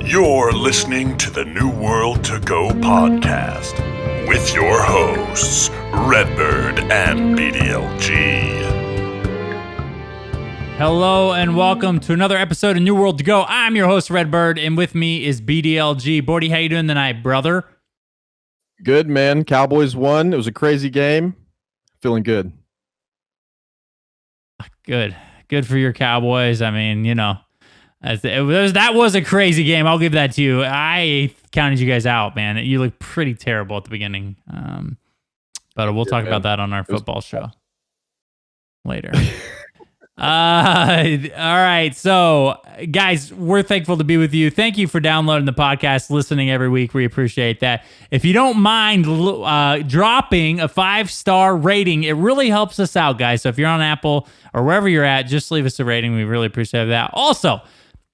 You're listening to the New World to Go podcast with your hosts, Redbyrd and BDLG. Hello and welcome to another episode of New World to Go. I'm your host, Redbyrd, and with me is BDLG. Bordy, how you doing tonight, brother? Good, man. Cowboys won. It was a crazy game. Feeling good. Good for your Cowboys. I mean, you know, that was a crazy game. I'll give that to you. I counted you guys out, man. You looked pretty terrible at the beginning. But we'll talk about that on our football show later. All right. So, guys, we're thankful to be with you. Thank you for downloading the podcast, listening every week. We appreciate that. If you don't mind dropping a 5-star rating, it really helps us out, guys. So if you're on Apple or wherever you're at, just leave us a rating. We really appreciate that. Also,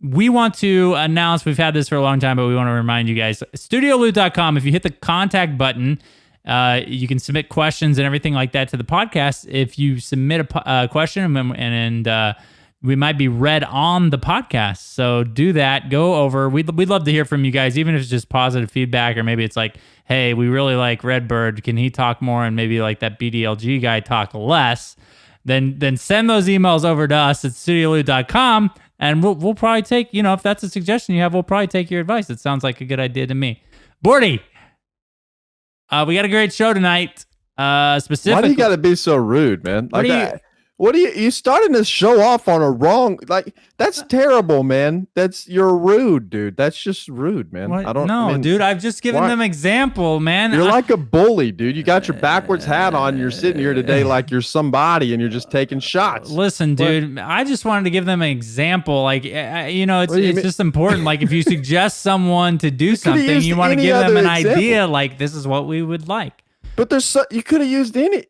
we want to announce, we've had this for a long time, but we want to remind you guys, StudioLoot.com, if you hit the contact button, you can submit questions and everything like that to the podcast. If you submit a question, and we might be read on the podcast. So do that. Go over. We'd love to hear from you guys, even if it's just positive feedback, or maybe it's like, hey, we really like Redbyrd. Can he talk more? And maybe like that BDLG guy talk less. Then send those emails over to us at StudioLoot.com, and we'll probably take, if that's a suggestion you have, we'll probably take your advice. It sounds like a good idea to me. Bordy, we got a great show tonight. Specifically, why do you got to be so rude, man? What are you starting this show off on a wrong? Like, that's terrible, man. You're rude, dude. That's just rude, man. What? Dude. I've just given them example, man. You're like a bully, dude. You got your backwards hat on. You're sitting here today like you're somebody, and you're just taking shots. Listen, dude. I just wanted to give them an example. Like, it's just important. Like, if you suggest someone to do something, you want to give them an idea. Like, this is what we would like. But you could have used any.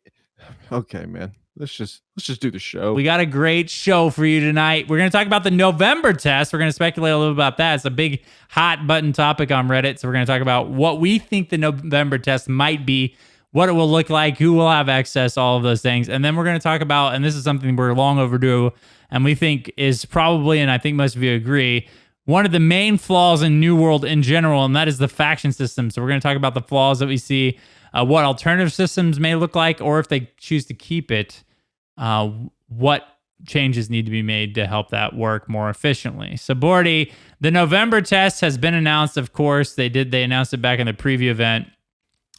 Okay, man. Let's just do the show. We got a great show for you tonight. We're going to talk about the November test. We're going to speculate a little about that. It's a big hot button topic on Reddit. So we're going to talk about what we think the November test might be, what it will look like, who will have access, all of those things. And then we're going to talk about, and this is something we're long overdue, and we think is probably, and I think most of you agree, one of the main flaws in New World in general, and that is the faction system. So we're going to talk about the flaws that we see, what alternative systems may look like, or if they choose to keep it, what changes need to be made to help that work more efficiently. So, Bordy, the November test has been announced, of course. They announced it back in the preview event.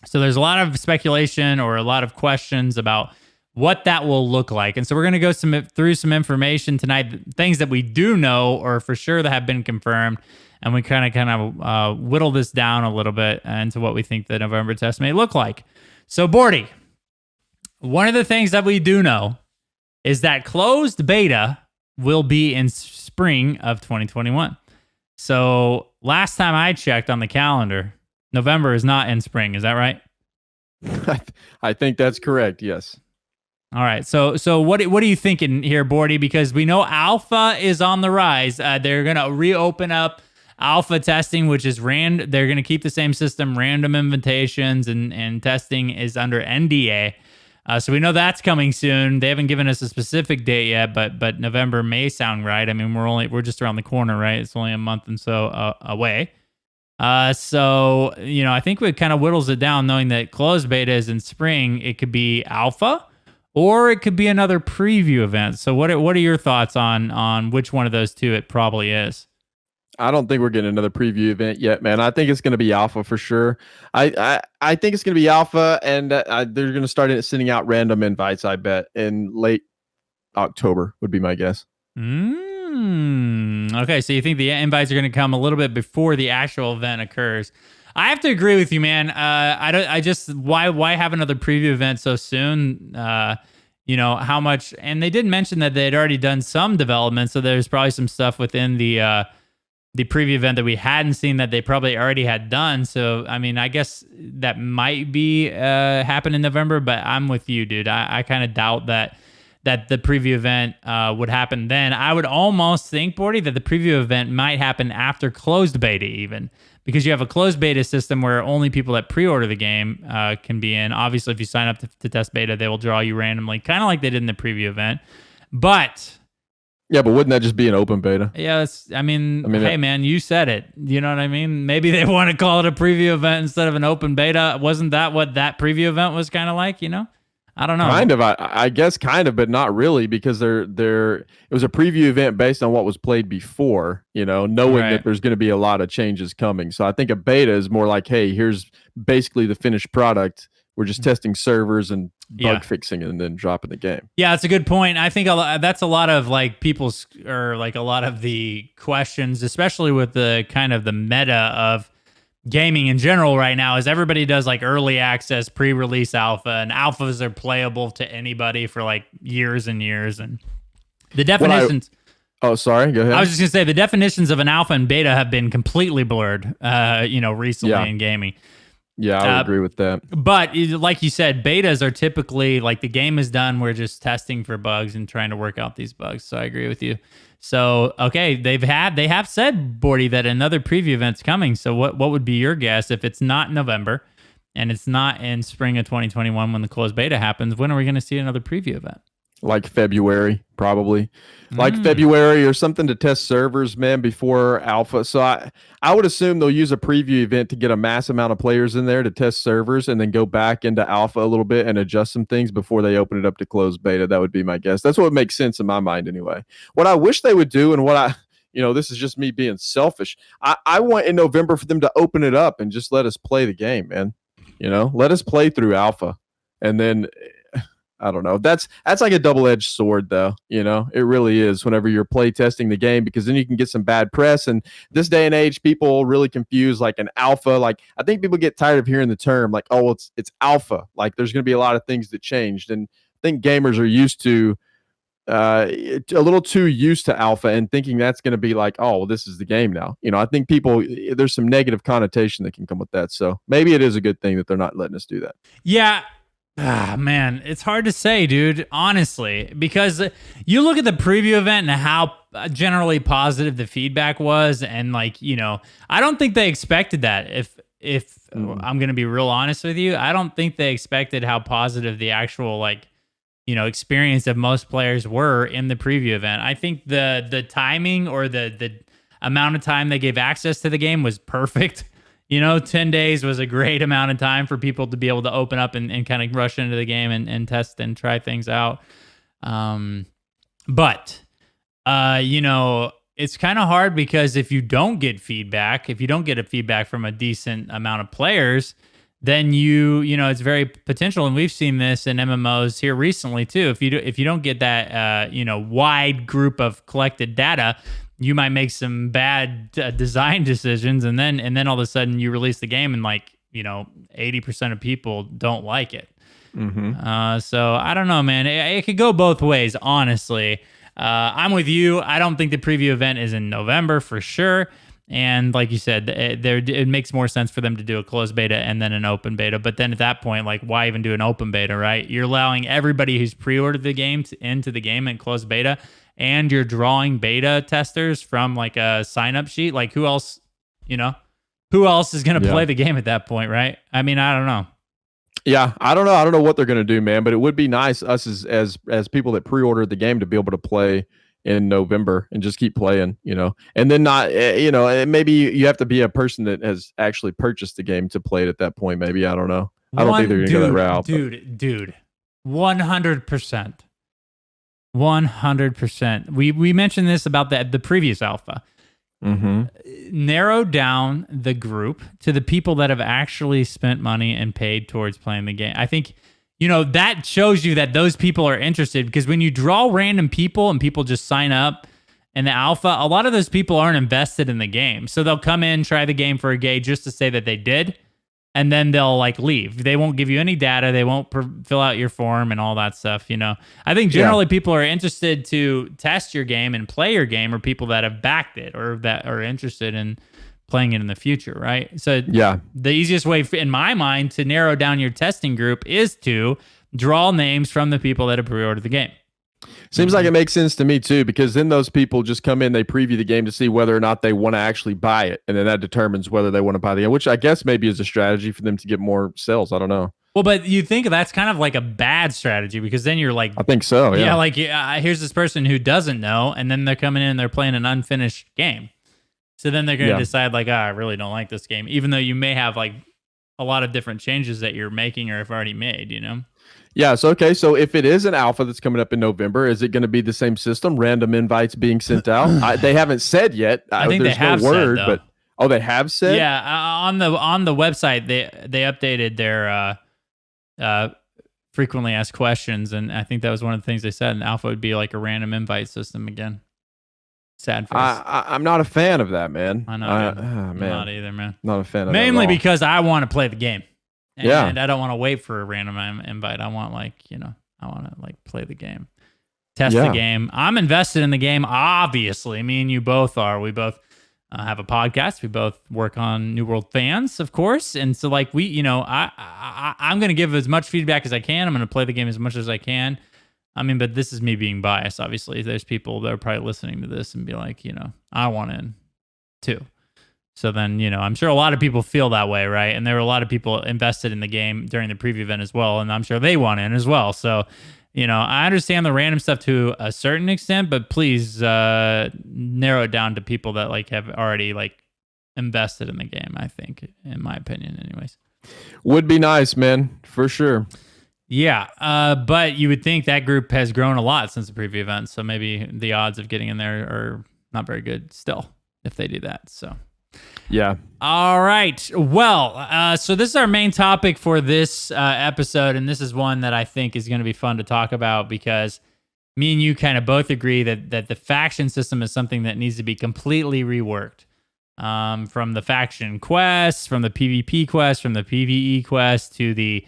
So there's a lot of speculation or a lot of questions about what that will look like. And so we're going to go through some information tonight, things that we do know or for sure that have been confirmed. And we kind of whittle this down a little bit into what we think the November test may look like. So, Bordy, one of the things that we do know is that closed beta will be in spring of 2021. So last time I checked on the calendar, November is not in spring. Is that right? I think that's correct. Yes. All right. So what are you thinking here, Bordy? Because we know alpha is on the rise. They're going to reopen up alpha testing, which is they're going to keep the same system, random invitations, and testing is under NDA. So we know that's coming soon. They haven't given us a specific date yet, but November may sound right. I mean, we're just around the corner, right? It's only a month and so away. So I think it kind of whittles it down, knowing that closed beta is in spring. It could be alpha, or it could be another preview event. So what are your thoughts on which one of those two it probably is? I don't think we're getting another preview event yet, man. I think it's going to be alpha for sure. I think it's going to be alpha, and they're going to start sending out random invites, I bet, in late October would be my guess. Okay, so you think the invites are going to come a little bit before the actual event occurs. I have to agree with you, man. Why have another preview event so soon? How much, and they did mention that they had already done some development, so there's probably some stuff within the preview event that we hadn't seen that they probably already had done. So, I mean, I guess that might be happen in November, but I'm with you, dude. I kind of doubt that the preview event would happen then. I would almost think, Bordy, that the preview event might happen after closed beta even, because you have a closed beta system where only people that pre-order the game can be in. Obviously, if you sign up to test beta, they will draw you randomly, kind of like they did in the preview event. But Yeah, but wouldn't that just be an open beta? Yeah, hey man, you said it. You know what I mean? Maybe they want to call it a preview event instead of an open beta. Wasn't that what that preview event was kind of like? I don't know. Kind of, I guess, kind of, but not really, because it was a preview event based on what was played before. Knowing Right. that there's going to be a lot of changes coming. So I think a beta is more like, hey, here's basically the finished product. We're just testing servers and bug fixing and then dropping the game. Yeah, that's a good point. I think that's a lot of like people's, or like a lot of the questions, especially with the kind of the meta of gaming in general right now, is everybody does like early access, pre-release alpha, and alphas are playable to anybody for like years and years. And the definitions. Oh, sorry. Go ahead. I was just gonna say the definitions of an alpha and beta have been completely blurred. Recently in gaming. Yeah, I would agree with that. But like you said, betas are typically like the game is done. We're just testing for bugs and trying to work out these bugs. So I agree with you. So, okay, they have said, Bordy, that another preview event's coming. So what would be your guess if it's not November and it's not in spring of 2021 when the closed beta happens? When are we going to see another preview event? Like February, probably. Like February or something to test servers, man, before alpha. So I would assume they'll use a preview event to get a mass amount of players in there to test servers and then go back into alpha a little bit and adjust some things before they open it up to closed beta. That would be my guess. That's what makes sense in my mind anyway. What I wish they would do, and what this is just me being selfish. I want in November for them to open it up and just let us play the game, man. Let us play through alpha. And then I don't know. That's like a double-edged sword, though. It really is whenever you're play testing the game, because then you can get some bad press. And this day and age, people really confuse like an alpha. Like, I think people get tired of hearing the term like, oh, it's alpha. Like, there's going to be a lot of things that changed. And I think gamers are used to a little too used to alpha and thinking that's going to be like, oh, well, this is the game now. I think there's some negative connotation that can come with that. So maybe it is a good thing that they're not letting us do that. Yeah. Man, it's hard to say, dude, honestly, because you look at the preview event and how generally positive the feedback was. And like, I don't think they expected that. If I'm going to be real honest with you, I don't think they expected how positive the actual experience of most players were in the preview event. I think the timing or the amount of time they gave access to the game was perfect. 10 days was a great amount of time for people to be able to open up and kind of rush into the game and test and try things out. But it's kind of hard because if you don't get feedback, if you don't get a feedback from a decent amount of players, then it's very potential. And we've seen this in MMOs here recently too. If you don't get that, wide group of collected data, you might make some bad design decisions, and then all of a sudden you release the game and 80% of people don't like it. So I don't know, man. It could go both ways, honestly. I'm with you. I don't think the preview event is in November for sure. And like you said, it makes more sense for them to do a closed beta and then an open beta. But then at that point, like, why even do an open beta, right? You're allowing everybody who's pre-ordered the game into the game in closed beta, and you're drawing beta testers from like a sign-up sheet. Like, who else is going to play the game at that point, right? I mean, I don't know. Yeah, I don't know. I don't know what they're going to do, man. But it would be nice, us as people that pre-ordered the game, to be able to play in November and just keep playing, and then not, maybe you have to be a person that has actually purchased the game to play it at that point. Maybe, I don't know. I don't think they're going to go that route. Dude, 100%. 100%. We mentioned this about the previous alpha. Narrow down the group to the people that have actually spent money and paid towards playing the game. I think, that shows you that those people are interested, because when you draw random people and people just sign up in the alpha, a lot of those people aren't invested in the game. So they'll come in, try the game for a day just to say that they did, and then they'll leave. They won't give you any data. They won't fill out your form and all that stuff. I think generally people are interested to test your game and play your game, or people that have backed it or that are interested in playing it in the future, right? So the easiest way in my mind to narrow down your testing group is to draw names from the people that have pre-ordered the game. Seems like it makes sense to me too, because then those people just come in, they preview the game to see whether or not they want to actually buy it, and then that determines whether they want to buy the game, which I guess maybe is a strategy for them to get more sales. I don't know. Well, but you think that's kind of like a bad strategy because then you're like, I think so. Yeah. yeah, like here's this person who doesn't know, and then they're coming in and they're playing an unfinished game. So then they're going to decide like, I really don't like this game, even though you may have like a lot of different changes that you're making or have already made, you know? Yeah. So, okay. So if it is an alpha that's coming up in November, is it going to be the same system? Random invites being sent out? They haven't said yet. I think there's they have no word, said, though. but they have said? Yeah. On the website, they updated their frequently asked questions. And I think that was one of the things they said. And alpha would be like a random invite system again. Sad face. I'm not a fan of that, man. I know. Man. Not either, man. Not a fan of Mainly that because I want to play the game. Yeah. And I don't want to wait for a random invite. I want I want to like play the game, test the game. I'm invested in the game. Obviously, me and you both are. We both have a podcast. We both work on New World Fans, of course. And so like I'm going to give as much feedback as I can. I'm going to play the game as much as I can. I mean, but this is me being biased. Obviously, there's people that are probably listening to this and be like, I want in too. So then, I'm sure a lot of people feel that way, right? And there were a lot of people invested in the game during the preview event as well, and I'm sure they want in as well. So, I understand the random stuff to a certain extent, but please narrow it down to people that like have already like invested in the game, I think, in my opinion, anyways. Would be nice, man, for sure. Yeah, but you would think that group has grown a lot since the preview event, so maybe the odds of getting in there are not very good still if they do that, so... Yeah. All right. Well, so this is our main topic for this episode, and this is one that I think is going to be fun to talk about because me and you kind of both agree that the faction system is something that needs to be completely reworked. From the faction quests, from the PvP quests, from the PvE quests, to the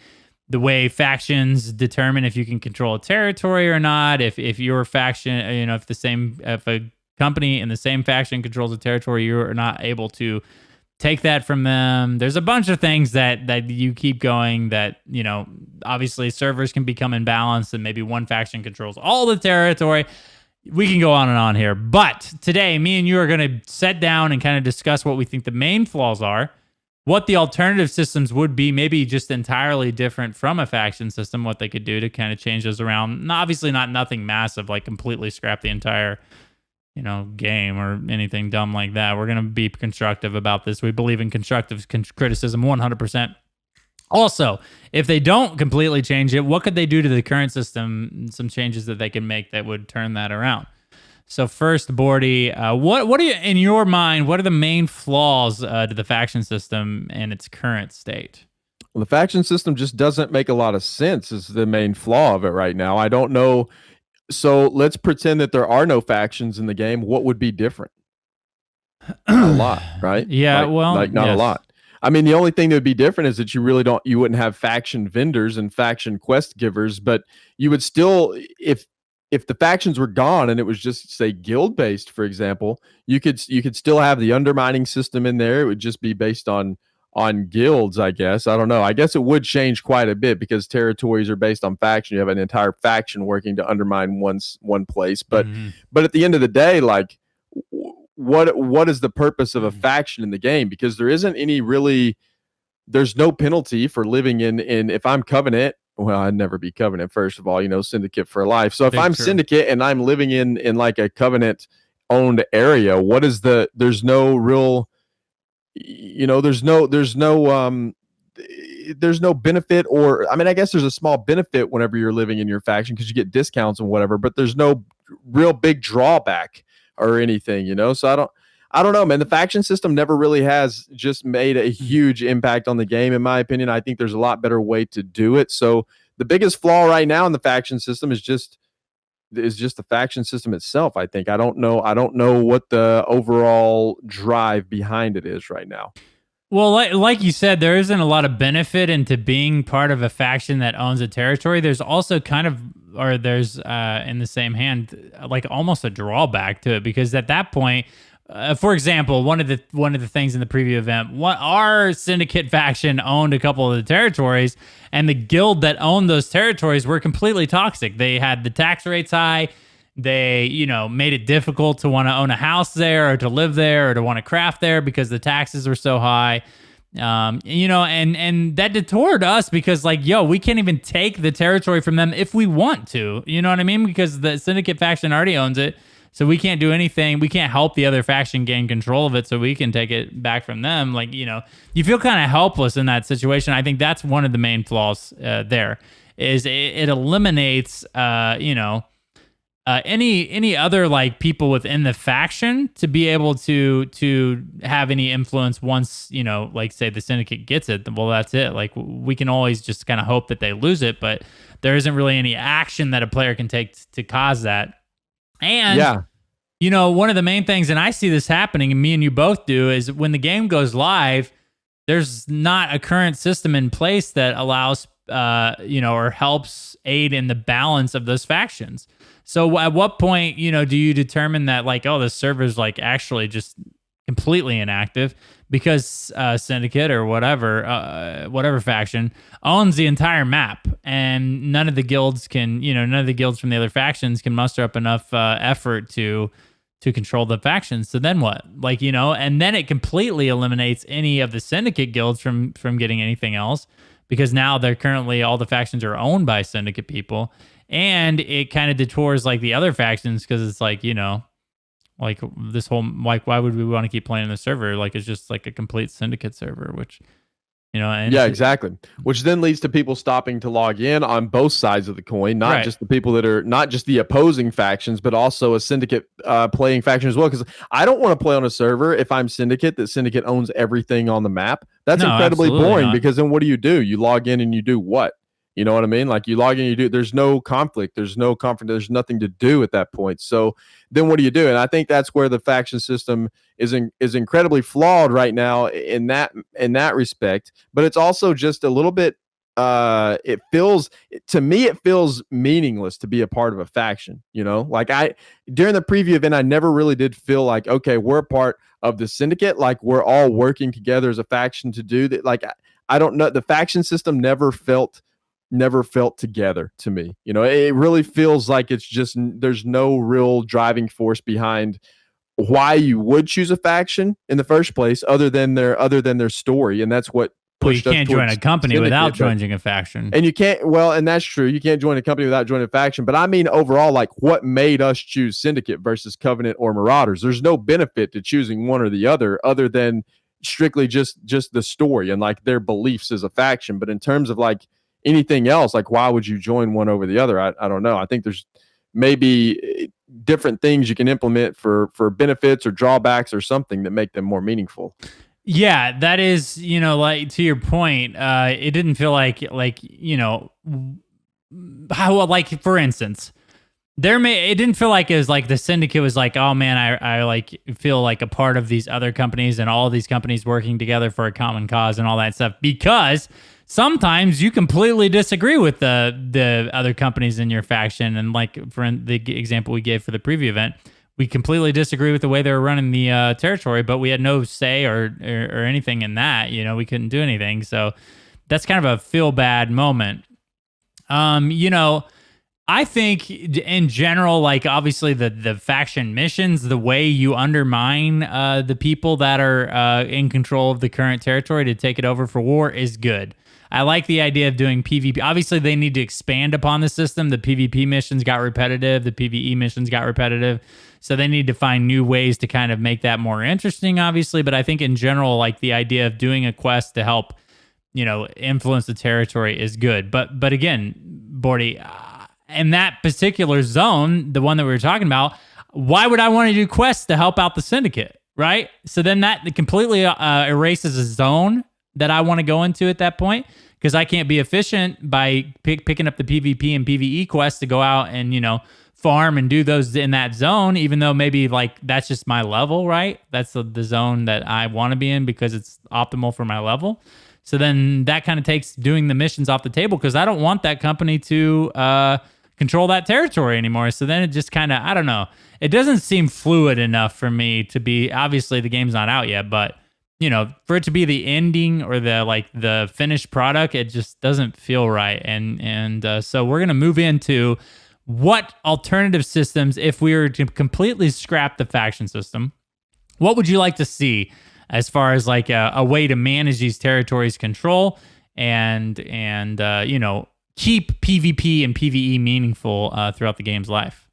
way factions determine if you can control a territory or not, if your faction, if a company in the same faction controls a territory, you're not able to take that from them. There's a bunch of things that you keep going that, obviously servers can become imbalanced and maybe one faction controls all the territory. We can go on and on here. But today, me and you are going to sit down and kind of discuss what we think the main flaws are, what the alternative systems would be, maybe just entirely different from a faction system, what they could do to kind of change those around. Obviously not nothing massive, like completely scrap the entire game or anything dumb like that. We're going to be constructive about this. We believe in constructive criticism 100%. Also, if they don't completely change it, what could they do to the current system? Some changes that they can make that would turn that around. So first, Bordy, what are you, in your mind, what are the main flaws to the faction system in its current state? Well, the faction system just doesn't make a lot of sense is the main flaw of it right now. I don't know. So let's pretend that there are no factions in the game. What would be different? Not a lot, right? Yeah, not a lot. I mean, the only thing that would be different is that you wouldn't have faction vendors and faction quest givers, but you would still, if the factions were gone and it was just say guild based, for example, you could still have the undermining system in there. It would just be based on guilds, I guess. I don't know. I guess it would change quite a bit because territories are based on faction. You have an entire faction working to undermine one place. But but at the end of the day, like what is the purpose of a faction in the game? Because there isn't any really, there's no penalty for living in if I'm Covenant. Well, I'd never be Covenant, first of all, Syndicate for life. So if I'm Syndicate and I'm living in like a Covenant owned area, there's no real, there's no benefit, or I mean, I guess there's a small benefit whenever you're living in your faction because you get discounts and whatever, but there's no real big drawback or anything, So I don't know, man. The faction system never really has just made a huge impact on the game, in my opinion. I think there's a lot better way to do it. So the biggest flaw right now in the faction system is just the faction system itself. I think I don't know what the overall drive behind it is right now. Well, like you said, there isn't a lot of benefit into being part of a faction that owns a territory. There's also there's in the same hand, like almost a drawback to it, because at that point, for example, one of the things in the preview event, our Syndicate faction owned a couple of the territories, and the guild that owned those territories were completely toxic. They had the tax rates high. They, made it difficult to want to own a house there or to live there or to want to craft there because the taxes were so high. And that detoured us because like, we can't even take the territory from them if we want to, you know what I mean? Because the Syndicate faction already owns it. So we can't do anything. We can't help the other faction gain control of it so we can take it back from them. Like, you feel kind of helpless in that situation. I think that's one of the main flaws there is it eliminates, any other like people within the faction to be able to have any influence once, like say the Syndicate gets it. Well, that's it. Like we can always just kind of hope that they lose it, but there isn't really any action that a player can take to cause that. And, one of the main things, and I see this happening, and me and you both do, is when the game goes live, there's not a current system in place that allows, or helps aid in the balance of those factions. So at what point, do you determine that like, oh, the server's like actually just completely inactive because Syndicate or whatever faction owns the entire map, and none of the guilds from the other factions can muster up enough effort to control the factions. So then what? Like, and then it completely eliminates any of the Syndicate guilds from getting anything else because now they're currently all the factions are owned by Syndicate people, and it kind of detours like the other factions because it's like, like this whole, like, why would we want to keep playing the server? Like, it's just like a complete Syndicate server, which, and yeah, exactly. Which then leads to people stopping to log in on both sides of the coin, not just the people that are not just the opposing factions, but also a Syndicate playing faction as well. Because I don't want to play on a server if I'm Syndicate that Syndicate owns everything on the map. That's incredibly boring because then what do? You log in and you do what? You know what I mean? Like you log in, there's no conflict. There's nothing to do at that point. So then what do you do? And I think that's where the faction system is incredibly flawed right now in that respect. But it's also just a little bit, it feels meaningless to be a part of a faction. Like during the preview event, I never really did feel like, okay, we're a part of the Syndicate. Like we're all working together as a faction to do that. Like, I don't know. The faction system never felt together to me. It really feels like it's just there's no real driving force behind why you would choose a faction in the first place other than their story, and that's what pushed you can't join a company Syndicate, without joining a faction. And you can't, and that's true, you can't join a company without joining a faction, but I mean overall, like what made us choose Syndicate versus Covenant or Marauders? There's no benefit to choosing one or the other than strictly just the story and like their beliefs as a faction. But in terms of like anything else, like why would you join one over the other? I don't know. I think there's maybe different things you can implement for benefits or drawbacks or something that make them more meaningful. Yeah, that is, like to your point, it didn't feel like how, like for instance, it didn't feel like it was like the Syndicate was like, oh man, I like feel like a part of these other companies and all these companies working together for a common cause and all that stuff, because sometimes you completely disagree with the other companies in your faction. And like for the example we gave for the preview event, we completely disagree with the way they were running the territory, but we had no say or anything in that. We couldn't do anything. So that's kind of a feel bad moment. I think in general, like obviously the faction missions, the way you undermine the people that are in control of the current territory to take it over for war is good. I like the idea of doing PvP. Obviously, they need to expand upon the system. The PvP missions got repetitive. The PvE missions got repetitive. So they need to find new ways to kind of make that more interesting, obviously. But I think in general, like the idea of doing a quest to help, influence the territory is good. But again, Bordy, in that particular zone, the one that we were talking about, why would I want to do quests to help out the Syndicate, right? So then that completely erases a zone that I want to go into at that point, because I can't be efficient by picking up the PvP and PvE quests to go out and, farm and do those in that zone, even though maybe like that's just my level, right? That's the zone that I want to be in because it's optimal for my level. So then that kind of takes doing the missions off the table because I don't want that company to control that territory anymore. So then it just kind of, I don't know. It doesn't seem fluid enough for me to be, obviously the game's not out yet, but for it to be the ending or the finished product, it just doesn't feel right. And so we're going to move into what alternative systems, if we were to completely scrap the faction system, what would you like to see as far as like a way to manage these territories, control and keep PvP and PvE meaningful throughout the game's life.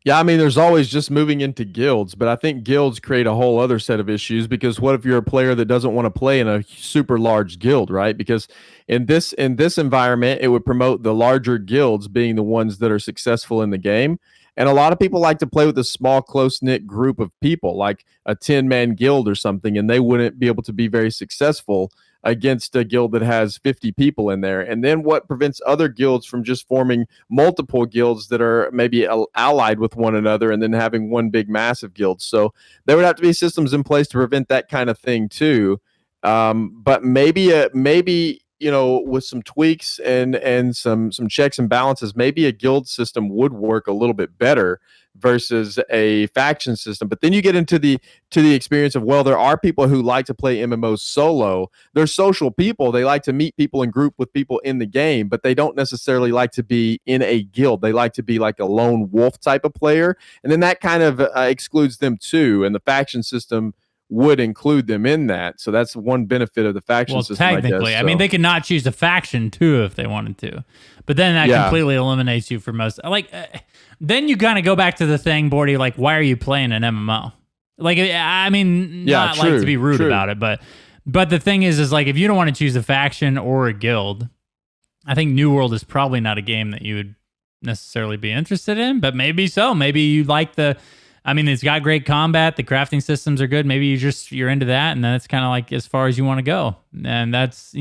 Yeah, I mean, there's always just moving into guilds, but I think guilds create a whole other set of issues because what if you're a player that doesn't want to play in a super large guild, right? Because in this environment, it would promote the larger guilds being the ones that are successful in the game. And a lot of people like to play with a small, close-knit group of people, like a 10-man guild or something, and they wouldn't be able to be very successful against a guild that has 50 people in there. And then what prevents other guilds from just forming multiple guilds that are maybe allied with one another and then having one big massive guild? So there would have to be systems in place to prevent that kind of thing too. But maybe with some tweaks and some checks and balances, maybe a guild system would work a little bit better versus a faction system. But then you get into the experience of, well, there are people who like to play MMOs solo. They're social people. They like to meet people and group with people in the game, but they don't necessarily like to be in a guild. They like to be like a lone wolf type of player. And then that kind of excludes them too. And the faction system would include them in that. So that's one benefit of the faction system. Technically, I mean, they could not choose a faction too if they wanted to, but then that completely eliminates you for most. Then you kind of go back to the thing, Bordy, like, why are you playing an MMO? Like, I mean, not true, like to be rude about it, but the thing is like, if you don't want to choose a faction or a guild, I think New World is probably not a game that you would necessarily be interested in, but maybe so. Maybe you like it's got great combat. The crafting systems are good. Maybe you're into that, and that's kind of like as far as you want to go. And that's,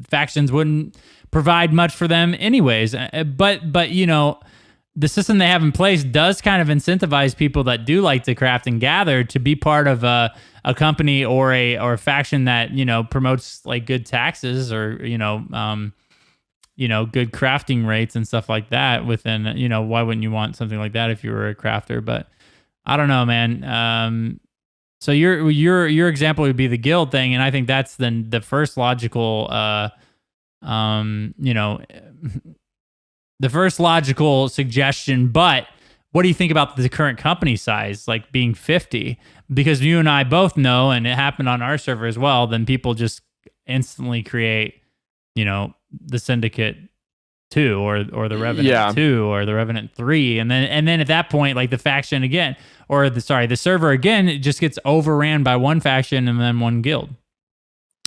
factions wouldn't provide much for them anyways. But the system they have in place does kind of incentivize people that do like to craft and gather to be part of a company or a faction that promotes like good taxes or good crafting rates and stuff like that. Within why wouldn't you want something like that if you were a crafter? But I don't know, man. So your example would be the guild thing, and I think that's the first logical the first logical suggestion. But what do you think about the current company size, like being 50? Because you and I both know, and it happened on our server as well, then people just instantly create, the Syndicate 2 or the Revenant 2 or the Revenant 3. And then at that point, like the faction again, or the server again, it just gets overran by one faction and then one guild.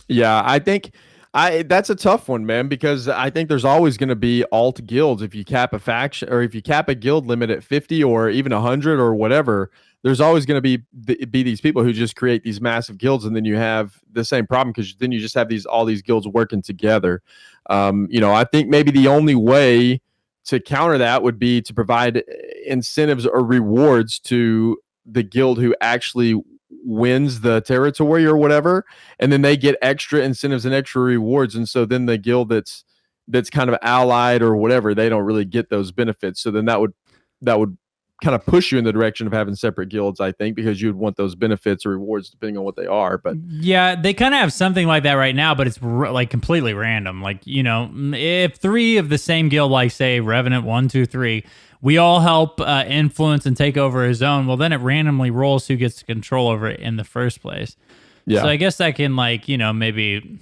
Yeah, I think that's a tough one, man, because I think there's always going to be alt guilds. If you cap a faction or if you cap a guild limit at 50 or even 100 or whatever, there's always going to be these people who just create these massive guilds, and then you have the same problem because then you just have all these guilds working together. I think maybe the only way to counter that would be to provide incentives or rewards to the guild who actually wins the territory or whatever, and then they get extra incentives and extra rewards, and so then the guild that's kind of allied or whatever, they don't really get those benefits. So then that would kind of push you in the direction of having separate guilds, I think, because you'd want those benefits or rewards depending on what they are. But yeah, they kind of have something like that right now, but it's like completely random. Like, if 3 of the same guild, like say Revenant 1, 2, 3, we all help influence and take over a zone, well, then it randomly rolls who gets control over it in the first place. Yeah. So I guess that can maybe...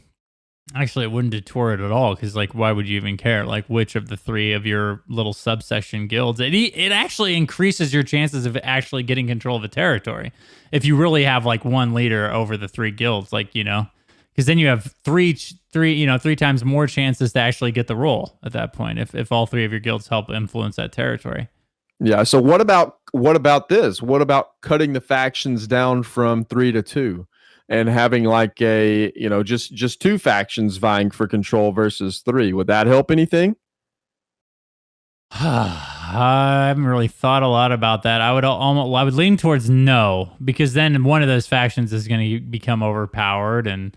Actually, it wouldn't detour it at all, because why would you even care? Like, which of the 3 of your little subsection guilds? It actually increases your chances of actually getting control of a territory if you really have one leader over the 3 guilds, because then you have three times more chances to actually get the role at that point if all 3 of your guilds help influence that territory. Yeah. So what about this? What about cutting the factions down from 3 to 2? And having just 2 factions vying for control versus 3. Would that help anything? I haven't really thought a lot about that. I would lean towards no, because then one of those factions is going to become overpowered, and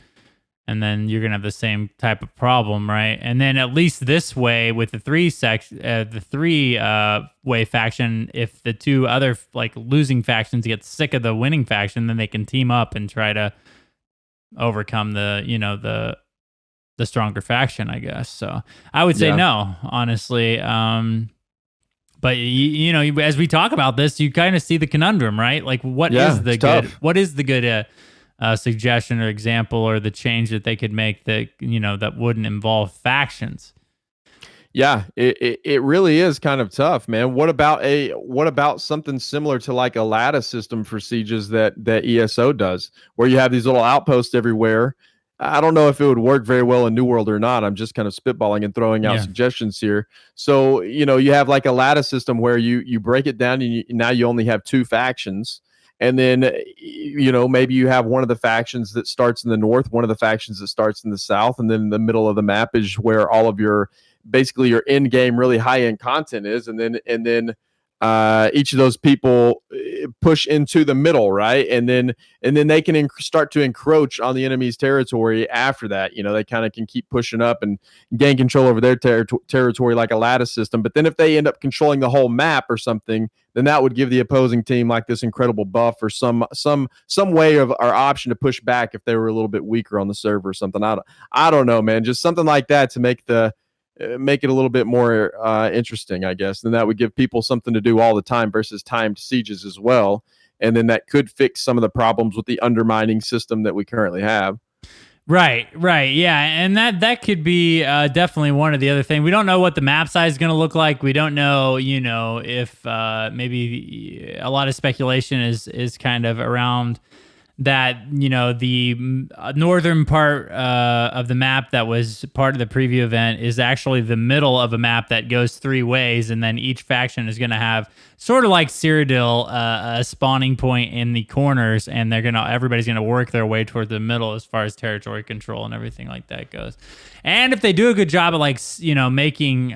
then you're going to have the same type of problem, right? And then at least this way with the 3 way faction, if the 2 other losing factions get sick of the winning faction, then they can team up and try to overcome the stronger faction, I guess. So I would say no, honestly. But as we talk about this, you kind of see the conundrum, right? Like, what is the good? What is the good suggestion or example or the change that they could make that, that wouldn't involve factions. Yeah, it really is kind of tough, man. What about something similar to like a lattice system for sieges that ESO does, where you have these little outposts everywhere? I don't know if it would work very well in New World or not. I'm just kind of spitballing and throwing out suggestions here. So, you have like a lattice system where you break it down and now you only have two factions. And then, maybe you have one of the factions that starts in the north, one of the factions that starts in the south, and then in the middle of the map is where all of your basically your end game really high end content is, and then each of those people push into the middle, right, and then they can start to encroach on the enemy's territory after that. They kind of can keep pushing up and gain control over their territory like a lattice system. But then if they end up controlling the whole map or something, then that would give the opposing team like this incredible buff or some way of our option to push back if they were a little bit weaker on the server or something. I don't know, man, just something like that to make it a little bit more interesting, I guess. Then that would give people something to do all the time versus timed sieges as well. And then that could fix some of the problems with the undermining system that we currently have. Right. Yeah. And that could be definitely one of the other things. We don't know what the map size is going to look like. We don't know, if maybe a lot of speculation is kind of around that, the northern part of the map that was part of the preview event is actually the middle of a map that goes three ways, and then each faction is going to have sort of like Cyrodiil, a spawning point in the corners, and everybody's gonna work their way toward the middle as far as territory control and everything like that goes. And if they do a good job of making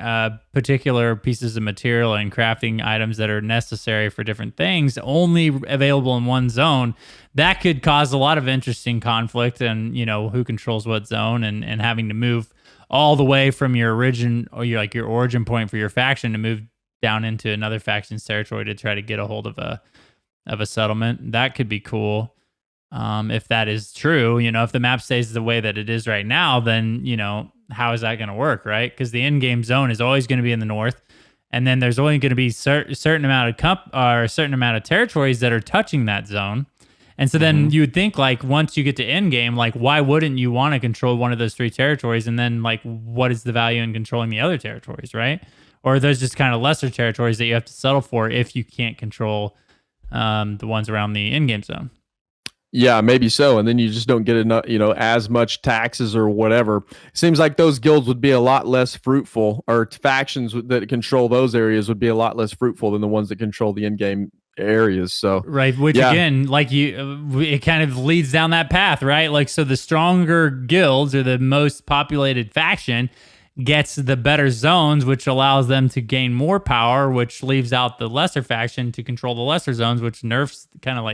particular pieces of material and crafting items that are necessary for different things only available in one zone, that could cause a lot of interesting conflict and who controls what zone, and having to move all the way from your origin or your origin point for your faction to move down into another faction's territory to try to get a hold of a settlement. That could be cool. If that is true, if the map stays the way that it is right now, then, how is that going to work, right? Because the in-game zone is always going to be in the north, and then there's only going to be certain amount of territories that are touching that zone. And so then you would think, once you get to end game, why wouldn't you want to control one of those three territories? And then, what is the value in controlling the other territories, right? Or there's just kind of lesser territories that you have to settle for if you can't control the ones around the in-game zone. Yeah, maybe so. And then you just don't get enough, as much taxes or whatever. Seems like those guilds would be a lot less fruitful, or factions that control those areas would be a lot less fruitful than the ones that control the in-game areas. So right, which again, it kind of leads down that path, right? So the stronger guilds or the most populated faction gets the better zones, which allows them to gain more power, which leaves out the lesser faction to control the lesser zones, which nerfs kind of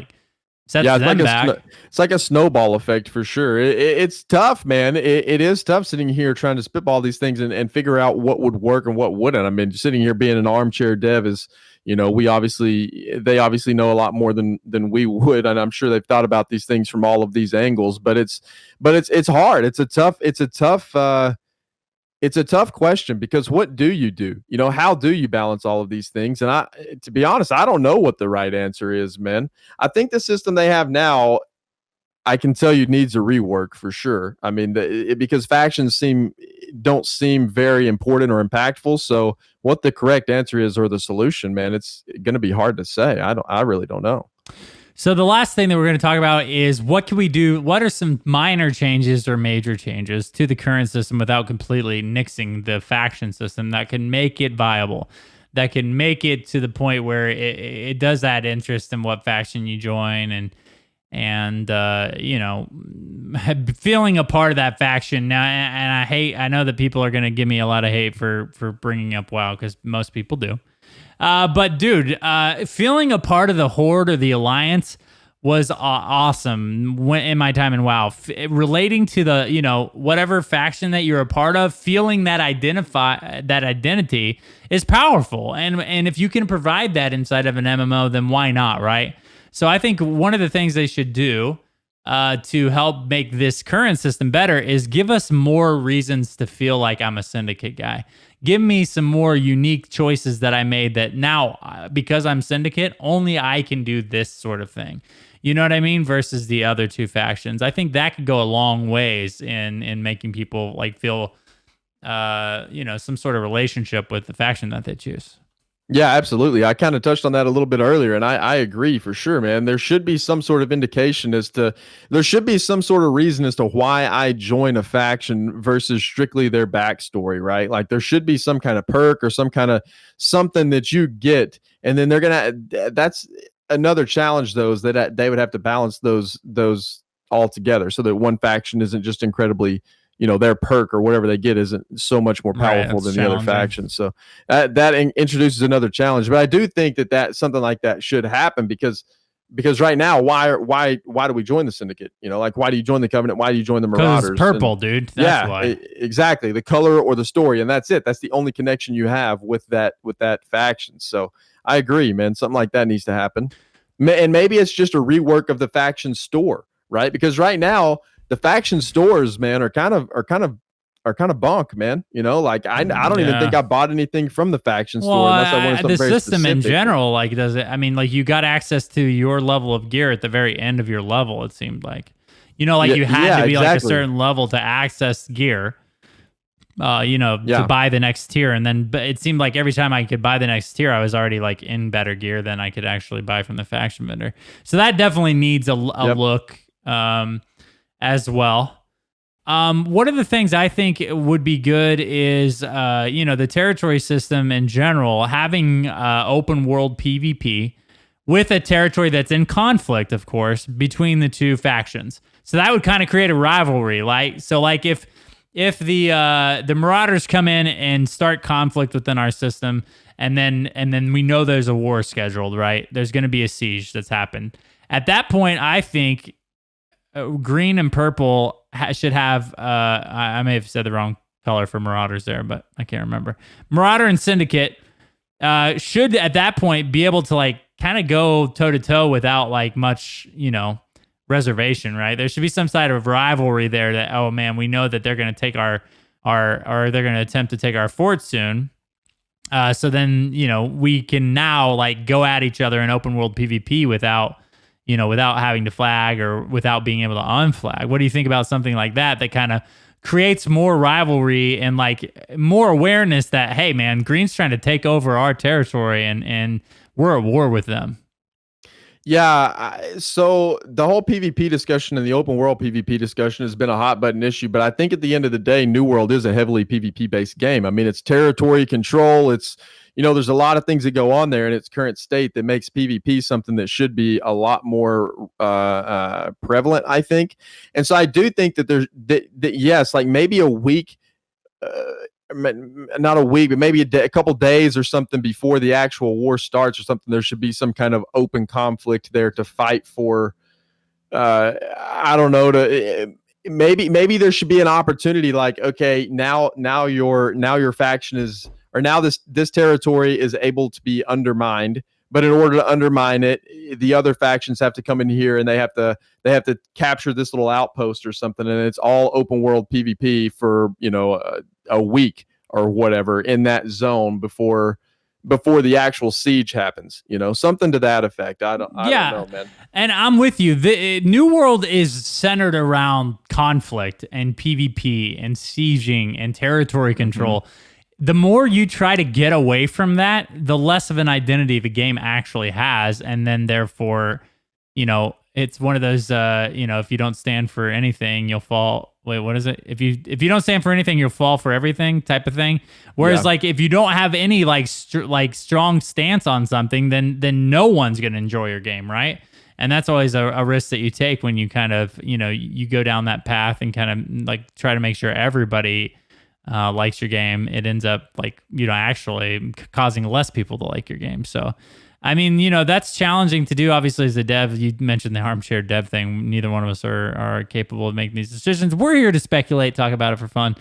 sets them back. It's like a snowball effect for sure. It's tough, man. It is tough sitting here trying to spitball these things and figure out what would work and what wouldn't. I mean, sitting here being an armchair dev is, they obviously know a lot more than we would, and I'm sure they've thought about these things from all of these angles. But it's hard. It's a tough question, because what do you do? How do you balance all of these things? And to be honest, I don't know what the right answer is, man. I think the system they have now, I can tell you, needs a rework for sure. I mean, because factions don't seem very important or impactful. So what the correct answer is, or the solution, man, it's going to be hard to say. I really don't know. So the last thing that we're going to talk about is what can we do? What are some minor changes or major changes to the current system without completely nixing the faction system that can make it viable, that can make it to the point where it does add interest in what faction you join, and feeling a part of that faction now. And I know that people are going to give me a lot of hate for bringing up WoW, because most people do. But dude, feeling a part of the Horde or the Alliance was awesome in my time in WoW. Relating to the, whatever faction that you're a part of, feeling that identity is powerful. And if you can provide that inside of an MMO, then why not, right? So I think one of the things they should do to help make this current system better is give us more reasons to feel like I'm a Syndicate guy. Give me some more unique choices that I made that now, because I'm Syndicate, only I can do this sort of thing. You know what I mean? Versus the other two factions. I think that could go a long ways in making people like feel some sort of relationship with the faction that they choose. Yeah, absolutely. I kind of touched on that a little bit earlier, and I agree for sure, man. There should be some sort of indication there should be some sort of reason as to why I join a faction versus strictly their backstory, right? Like there should be some kind of perk or some kind of something that you get, and then that's another challenge, though, is that they would have to balance those all together so that one faction isn't just incredibly their perk or whatever they get isn't so much more powerful than the other faction. So that introduces another challenge. But I do think that something like that should happen because right now, why do we join the Syndicate? Like why do you join the Covenant? Why do you join the Marauders? It's purple, dude. That's why. Exactly. The color or the story, and that's it. That's the only connection you have with that faction. So I agree, man. Something like that needs to happen. And maybe it's just a rework of the faction store, right? Because right now, the faction stores, man, are kind of bunk, man. Like I don't even think I bought anything from the faction store unless I wanted something very system specific. In general, like does it? I mean, like you got access to your level of gear at the very end of your level. It seemed like, you had to be like a certain level to access gear. To buy the next tier, and then but it seemed like every time I could buy the next tier, I was already like in better gear than I could actually buy from the faction vendor. So that definitely needs a look. As well. One of the things I think would be good is, the territory system in general, having open world PvP with a territory that's in conflict, of course, between the two factions. So that would kind of create a rivalry. Like if the Marauders come in and start conflict within our system, and then we know there's a war scheduled, right? There's going to be a siege that's happened. At that point, I think green and purple should have I may have said the wrong color for Marauders there, but I can't remember. Marauder and Syndicate should at that point be able to like kind of go toe to toe without like much reservation, right? There should be some side of rivalry there that, oh man, we know that they're going to take or they're going to attempt to take our fort soon. So then we can now like go at each other in open world PvP without having to flag or without being able to unflag. What do you think about something like that kind of creates more rivalry and like more awareness that, hey man, Green's trying to take over our territory and we're at war with them? Yeah, so the whole PvP discussion and the open world PvP discussion has been a hot button issue, but I think at the end of the day, New World is a heavily PvP based game. I mean, it's territory control. It's, there's a lot of things that go on there in its current state that makes PvP something that should be a lot more prevalent, I think. And so I do think that there's that yes, like maybe a week, not a week, but maybe a couple days or something before the actual war starts or something, there should be some kind of open conflict there to fight for. I don't know, maybe there should be an opportunity like, okay, now your faction is, or now this territory is able to be undermined, but in order to undermine it, the other factions have to come in here and they have to capture this little outpost or something, and it's all open world PvP for a week or whatever in that zone before the actual siege happens, something to that effect. I don't know, man. And I'm with you. The New World is centered around conflict and PvP and sieging and territory control. Mm-hmm. The more you try to get away from that, the less of an identity the game actually has. And then therefore, it's one of those, if you don't stand for anything, you'll fall. Wait, what is it? If you don't stand for anything, you'll fall for everything type of thing. Whereas like if you don't have any like strong stance on something, then no one's going to enjoy your game, right? And that's always a risk that you take when you kind of, you go down that path and kind of like try to make sure everybody likes your game. It ends up like, actually causing less people to like your game. So, I mean, that's challenging to do. Obviously, as a dev, you mentioned the armchair dev thing. Neither one of us are capable of making these decisions. We're here to speculate, talk about it for fun.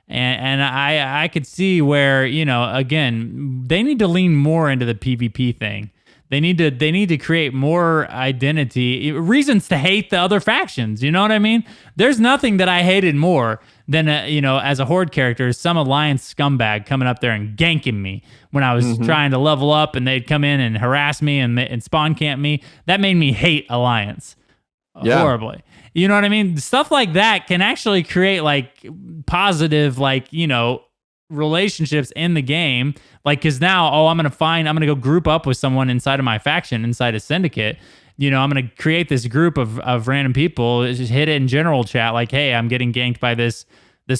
And I could see where, again, they need to lean more into the PvP thing. They need to create more identity, reasons to hate the other factions. You know what I mean? There's nothing that I hated more than as a horde character, some alliance scumbag coming up there and ganking me when I was trying to level up, and they'd come in and harass me and spawn camp me. That made me hate alliance horribly. You know what I mean? Stuff like that can actually create like positive, like, relationships in the game. Like, cause now, I'm going to go group up with someone inside of my faction, inside a syndicate. I'm going to create this group of random people, just hit it in general chat. Like, hey, I'm getting ganked by this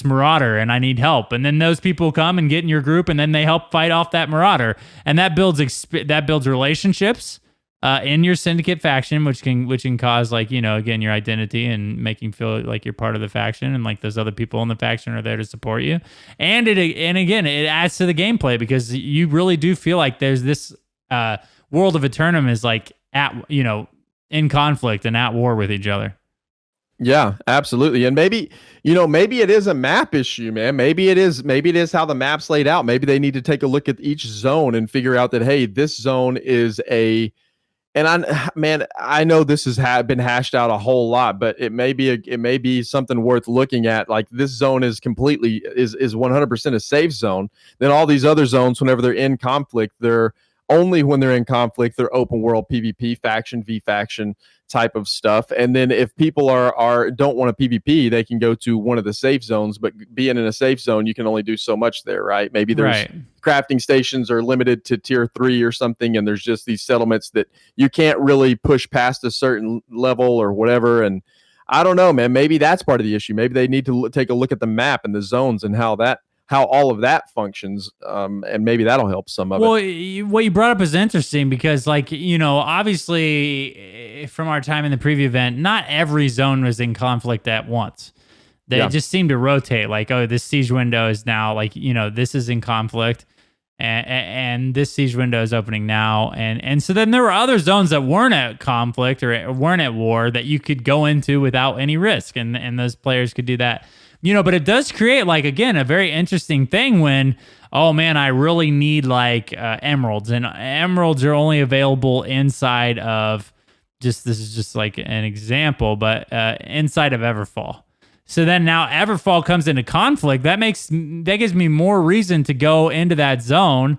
marauder and I need help. And then those people come and get in your group, and then they help fight off that marauder. And that builds relationships in your syndicate faction, which can cause, like, again, your identity and making feel like you're part of the faction, and like those other people in the faction are there to support you. And again, it adds to the gameplay, because you really do feel like there's this World of Eternum is like in conflict and at war with each other. Yeah, absolutely. And maybe it is a map issue, man. Maybe it is how the map's laid out. Maybe they need to take a look at each zone and figure out that, hey, this zone is I know this has been hashed out a whole lot, but it may be something worth looking at. Like, this zone is 100% a safe zone. Then all these other zones, whenever they're in conflict, they're open world PvP faction, V faction type of stuff. And then if people don't want a PvP, they can go to one of the safe zones. But being in a safe zone, you can only do so much there, right? Maybe there's crafting stations are limited to tier 3 or something, and there's just these settlements that you can't really push past a certain level or whatever. And I don't know, man. Maybe that's part of the issue. Maybe they need to take a look at the map and the zones and how all of that functions, and maybe that'll help some of it. Well, what you brought up is interesting, because, like, obviously from our time in the preview event, not every zone was in conflict at once. They just seemed to rotate. Like, oh, this siege window is now, like, this is in conflict, and this siege window is opening now, and so then there were other zones that weren't at conflict or weren't at war that you could go into without any risk, and those players could do that. But it does create, like, again, a very interesting thing when, oh man, I really need like emeralds, and emeralds are only available inside of this is just like an example, but inside of Everfall. So then now Everfall comes into conflict. That gives me more reason to go into that zone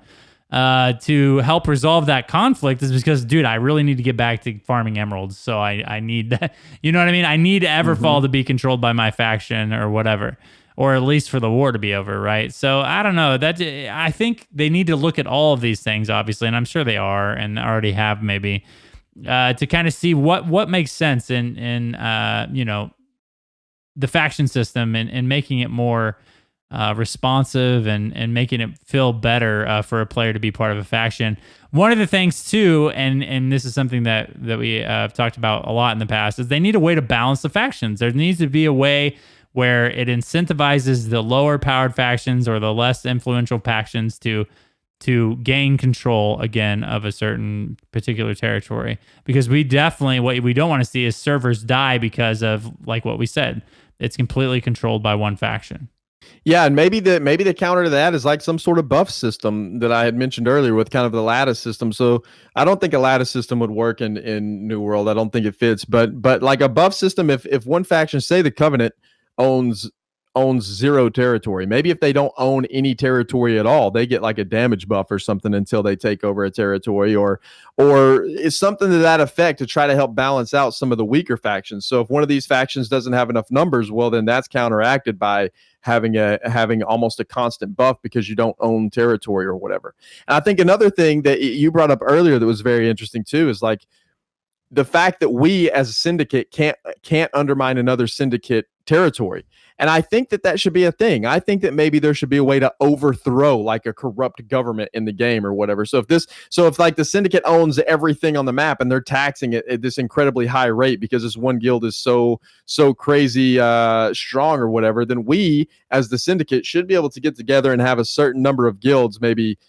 to help resolve that conflict, is because, dude, I really need to get back to farming emeralds. So I need that. You know what I mean? I need Everfall to be controlled by my faction or whatever, or at least for the war to be over, right? So I don't know. I think they need to look at all of these things, obviously, and I'm sure they are and already have, maybe, to kind of see what makes sense in the faction system, and making it more responsive and making it feel better for a player to be part of a faction. One of the things too, and this is something that we have talked about a lot in the past, is they need a way to balance the factions. There needs to be a way where it incentivizes the lower powered factions or the less influential factions to gain control again of a certain particular territory. Because what we don't want to see is servers die because of, like what we said, it's completely controlled by one faction. Yeah, and maybe the counter to that is like some sort of buff system that I had mentioned earlier with kind of the lattice system. So I don't think a lattice system would work in New World. I don't think it fits. But like a buff system, if one faction, say the Covenant, owns 0 territory, maybe if they don't own any territory at all, they get like a damage buff or something until they take over a territory, or it's something to that effect, to try to help balance out some of the weaker factions. So if one of these factions doesn't have enough numbers, well, then that's counteracted by having almost a constant buff because you don't own territory or whatever. And I think another thing that you brought up earlier that was very interesting too is like the fact that we as a syndicate can't undermine another syndicate territory. And I think that should be a thing. I think that maybe there should be a way to overthrow like a corrupt government in the game or whatever. So if like the syndicate owns everything on the map and they're taxing it at this incredibly high rate because this one guild is so crazy strong or whatever, then we as the syndicate should be able to get together and have a certain number of guilds, maybe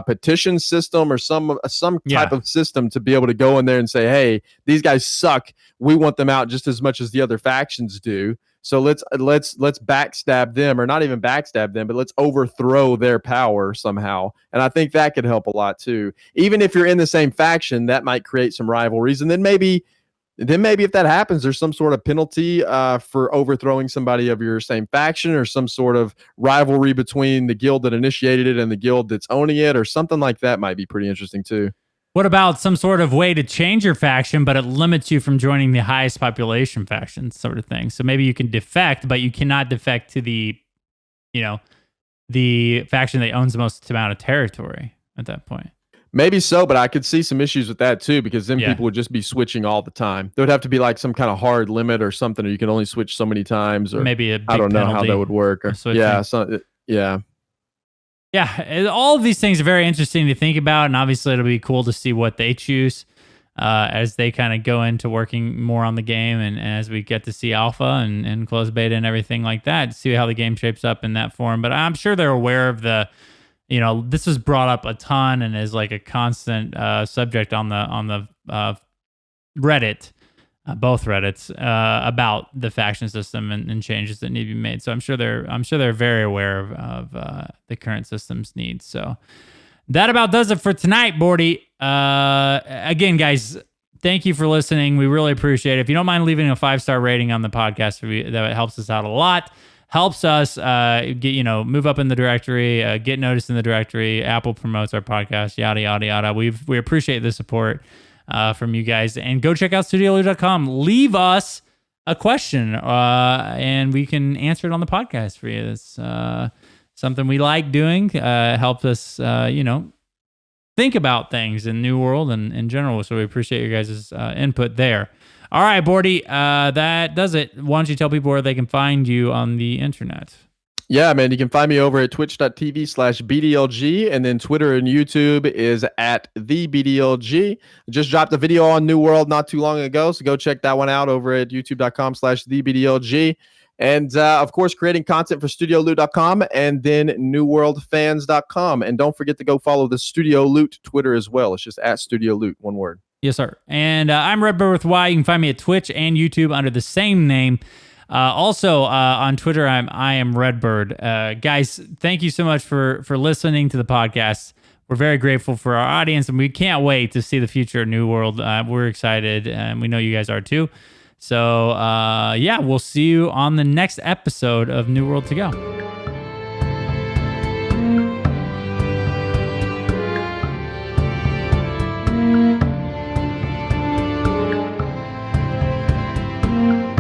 petition system or some Yeah. type of system to be able to go in there and say, hey, these guys suck. We want them out just as much as the other factions do. So let's backstab them, or not even backstab them, but let's overthrow their power somehow. And I think that could help a lot too. Even if you're in the same faction, that might create some rivalries. And then maybe if that happens, there's some sort of penalty for overthrowing somebody of your same faction, or some sort of rivalry between the guild that initiated it and the guild that's owning it, or something like that might be pretty interesting too. What about some sort of way to change your faction, but it limits you from joining the highest population faction, sort of thing? So maybe you can defect, but you cannot defect to the faction that owns the most amount of territory at that point. Maybe so, but I could see some issues with that too, because then people would just be switching all the time. There would have to be like some kind of hard limit or something, or you can only switch so many times, or maybe I don't know how that would work. Or, Yeah, all of these things are very interesting to think about, and obviously it'll be cool to see what they choose as they kind of go into working more on the game, and as we get to see alpha and closed beta and everything like that, to see how the game shapes up in that form. But I'm sure they're aware of this was brought up a ton and is like a constant subject on the Reddit. Both Reddits about the faction system and changes that need to be made. So I'm sure they're very aware of the current system's needs. So that about does it for tonight, Bordy. Again, guys, thank you for listening. We really appreciate it. If you don't mind leaving a 5-star rating on the podcast, that helps us out a lot. Helps us move up in the directory, get noticed in the directory. Apple promotes our podcast, yada yada yada. We appreciate the support from you guys, and go check out studioloot.com. Leave us a question and we can answer it on the podcast for you. It's something we like doing. Helps us think about things in New World and in general, so we appreciate your guys' input there. All right, Bordy, that does it. Why don't you tell people where they can find you on the internet? Yeah, man, you can find me over at twitch.tv/BDLG, and then Twitter and YouTube is at the BDLG. Just dropped a video on New World not too long ago, so go check that one out over at youtube.com/thebdlg. And of course, creating content for studioloot.com and then newworldfans.com. And don't forget to go follow the Studio Loot Twitter as well. It's just at Studio Loot, one word. Yes, sir. And I'm Redbird with Y. You can find me at Twitch and YouTube under the same name. Also on Twitter, I am Redbird. Guys, thank you so much for listening to the podcast. We're very grateful for our audience, and we can't wait to see the future of New World. We're excited, and we know you guys are too. So, we'll see you on the next episode of New World to Go.